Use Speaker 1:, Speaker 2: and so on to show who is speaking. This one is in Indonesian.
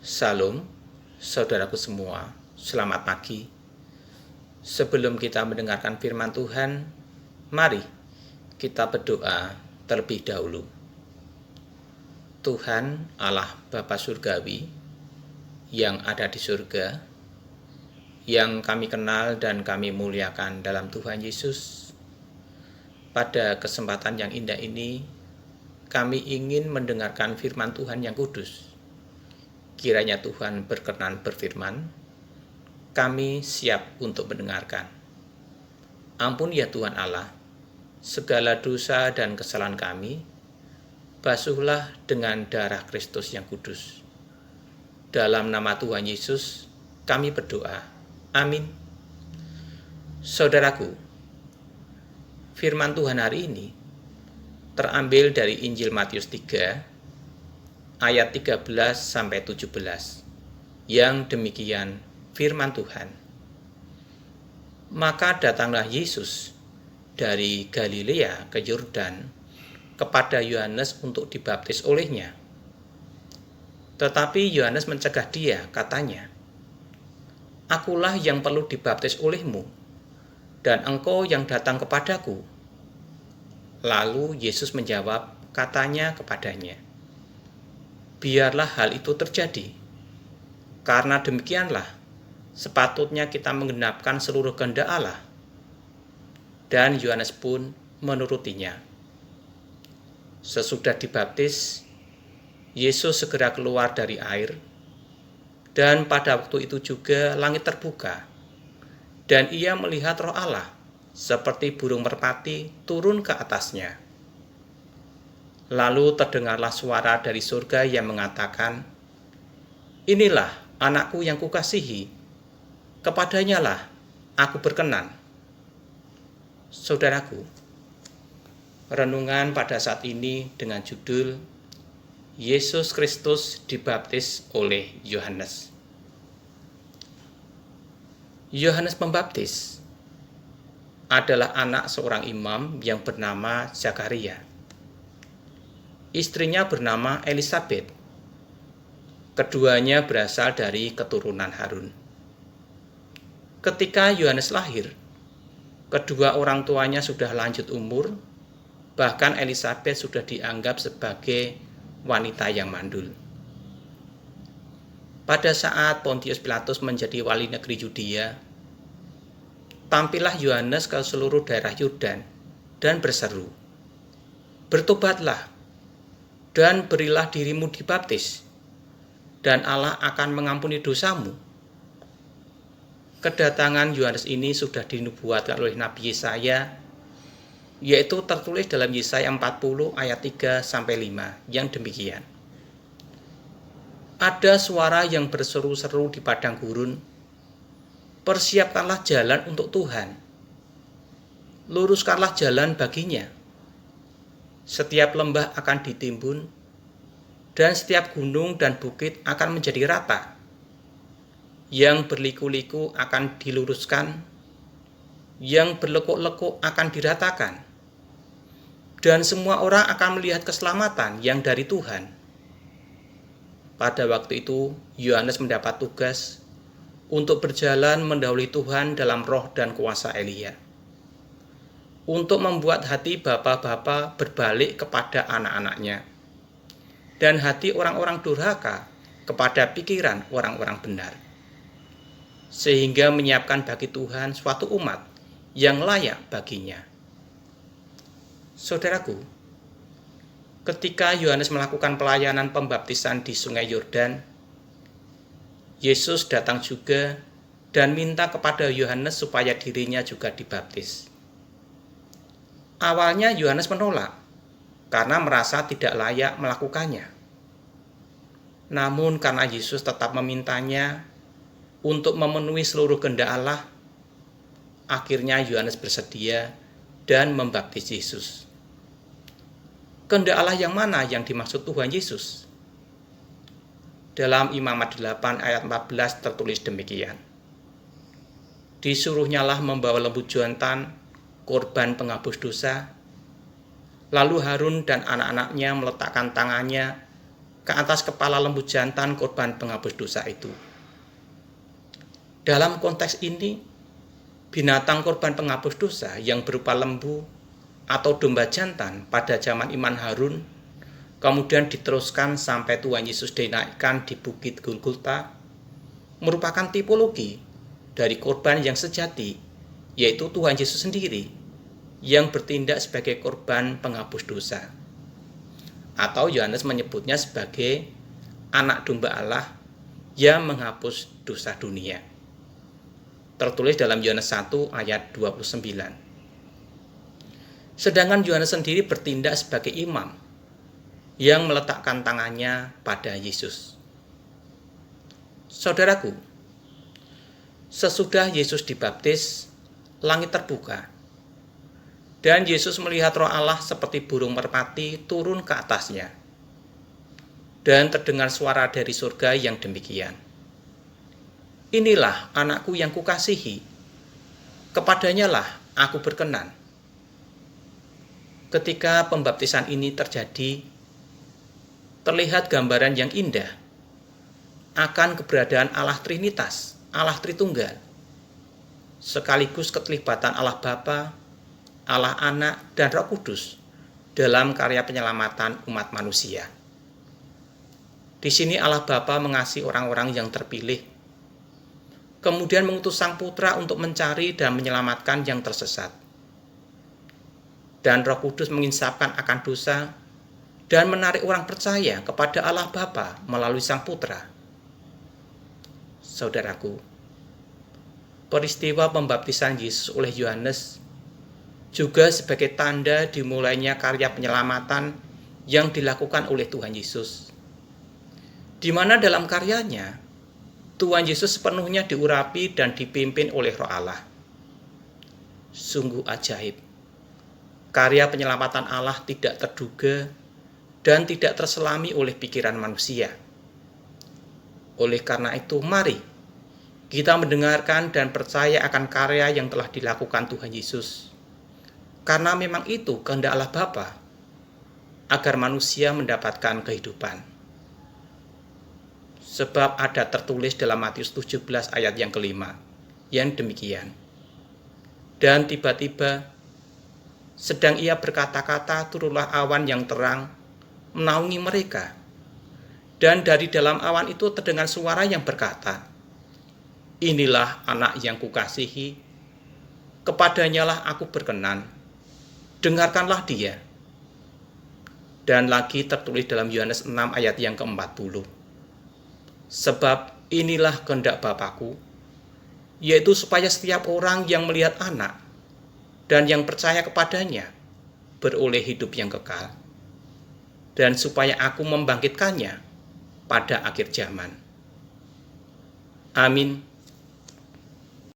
Speaker 1: Salam, saudaraku semua, selamat pagi. Sebelum kita mendengarkan firman Tuhan, mari kita berdoa terlebih dahulu. Tuhan Allah Bapa Surgawi yang ada di surga, yang kami kenal dan kami muliakan dalam Tuhan Yesus, pada kesempatan yang indah ini, kami ingin mendengarkan firman Tuhan yang kudus. Kiranya Tuhan berkenan berfirman, kami siap untuk mendengarkan. Ampun ya Tuhan Allah, segala dosa dan kesalahan kami, basuhlah dengan darah Kristus yang kudus. Dalam nama Tuhan Yesus, kami berdoa. Amin. Saudaraku, firman Tuhan hari ini terambil dari Injil Matius 3, ayat 13-17, yang demikian firman Tuhan. Maka datanglah Yesus dari Galilea ke Yordan kepada Yohanes untuk dibaptis olehnya. Tetapi Yohanes mencegah dia, katanya, "Akulah yang perlu dibaptis olehmu, dan engkau yang datang kepadaku." Lalu Yesus menjawab, katanya kepadanya, "Biarlah hal itu terjadi, karena demikianlah sepatutnya kita menggenapkan seluruh kehendak Allah." Dan Yohanes pun menurutinya. Sesudah dibaptis, Yesus segera keluar dari air, dan pada waktu itu juga langit terbuka, dan ia melihat Roh Allah seperti burung merpati turun ke atasnya. Lalu terdengarlah suara dari surga yang mengatakan, "Inilah anakku yang kukasihi, kepadanya lah aku berkenan." Saudaraku, renungan pada saat ini dengan judul Yesus Kristus dibaptis oleh Yohanes. Yohanes Pembaptis adalah anak seorang imam yang bernama Zakaria. Istrinya bernama Elisabet. Keduanya berasal dari keturunan Harun. Ketika Yohanes lahir, kedua orang tuanya sudah lanjut umur, bahkan Elisabet sudah dianggap sebagai wanita yang mandul. Pada saat Pontius Pilatus menjadi wali negeri Yudea, tampillah Yohanes ke seluruh daerah Yordan dan berseru, "Bertobatlah dan berilah dirimu dibaptis, dan Allah akan mengampuni dosamu." Kedatangan Yohanes ini sudah dinubuatkan oleh Nabi Yesaya, yaitu tertulis dalam Yesaya 40 ayat 3-5 yang demikian. "Ada suara yang berseru-seru di padang gurun, persiapkanlah jalan untuk Tuhan, luruskanlah jalan baginya. Setiap lembah akan ditimbun, dan setiap gunung dan bukit akan menjadi rata. Yang berliku-liku akan diluruskan, yang berlekuk-lekuk akan diratakan. Dan semua orang akan melihat keselamatan yang dari Tuhan." Pada waktu itu, Yohanes mendapat tugas untuk berjalan mendahului Tuhan dalam roh dan kuasa Elia, untuk membuat hati bapa-bapa berbalik kepada anak-anaknya, dan hati orang-orang durhaka kepada pikiran orang-orang benar, sehingga menyiapkan bagi Tuhan suatu umat yang layak baginya. Saudaraku, ketika Yohanes melakukan pelayanan pembaptisan di Sungai Yordan, Yesus datang juga dan minta kepada Yohanes supaya dirinya juga dibaptis. Awalnya Yohanes menolak karena merasa tidak layak melakukannya. Namun karena Yesus tetap memintanya untuk memenuhi seluruh kehendak Allah, akhirnya Yohanes bersedia dan membaptis Yesus. Kehendak Allah yang mana yang dimaksud Tuhan Yesus? Dalam Imamat 8 ayat 14 tertulis demikian. "Disuruhnyalah membawa lembu jantan, korban penghapus dosa. Lalu Harun dan anak-anaknya meletakkan tangannya ke atas kepala lembu jantan korban penghapus dosa itu. Dalam konteks ini, binatang korban penghapus dosa yang berupa lembu atau domba jantan pada zaman Iman Harun kemudian diteruskan sampai Tuhan Yesus dinaikkan di Bukit Golgota merupakan tipologi dari korban yang sejati, yaitu Tuhan Yesus sendiri yang bertindak sebagai korban penghapus dosa. Atau Yohanes menyebutnya sebagai anak domba Allah yang menghapus dosa dunia. Tertulis dalam Yohanes 1 ayat 29. Sedangkan Yohanes sendiri bertindak sebagai imam yang meletakkan tangannya pada Yesus. Saudaraku, sesudah Yesus dibaptis, langit terbuka, dan Yesus melihat Roh Allah seperti burung merpati turun ke atasnya. Dan terdengar suara dari surga yang demikian, "Inilah anakku yang kukasihi, kepadanya lah aku berkenan." Ketika pembaptisan ini terjadi, terlihat gambaran yang indah akan keberadaan Allah Trinitas, Allah Tritunggal, sekaligus keterlibatan Allah Bapa, Allah Anak, dan Roh Kudus dalam karya penyelamatan umat manusia. Di sini Allah Bapa mengasihi orang-orang yang terpilih, kemudian mengutus Sang Putra untuk mencari dan menyelamatkan yang tersesat. Dan Roh Kudus menginsapkan akan dosa dan menarik orang percaya kepada Allah Bapa melalui Sang Putra. Saudaraku, peristiwa pembaptisan Yesus oleh Yohanes juga sebagai tanda dimulainya karya penyelamatan yang dilakukan oleh Tuhan Yesus, di mana dalam karyanya Tuhan Yesus sepenuhnya diurapi dan dipimpin oleh Roh Allah. Sungguh ajaib, karya penyelamatan Allah tidak terduga dan tidak terselami oleh pikiran manusia. Oleh karena itu, mari kita mendengarkan dan percaya akan karya yang telah dilakukan Tuhan Yesus. Karena memang itu kehendak Allah Bapa, agar manusia mendapatkan kehidupan. Sebab ada tertulis dalam Matius 17 ayat yang kelima, yang demikian. Dan tiba-tiba, sedang ia berkata-kata, turunlah awan yang terang, menaungi mereka. Dan dari dalam awan itu terdengar suara yang berkata, "Inilah anak yang kukasihi, kepadanya lah aku berkenan, dengarkanlah dia." Dan lagi tertulis dalam Yohanes 6 ayat yang ke-40. "Sebab inilah kehendak Bapa-Ku, yaitu supaya setiap orang yang melihat anak dan yang percaya kepadanya beroleh hidup yang kekal, dan supaya aku membangkitkannya pada akhir zaman." Amin.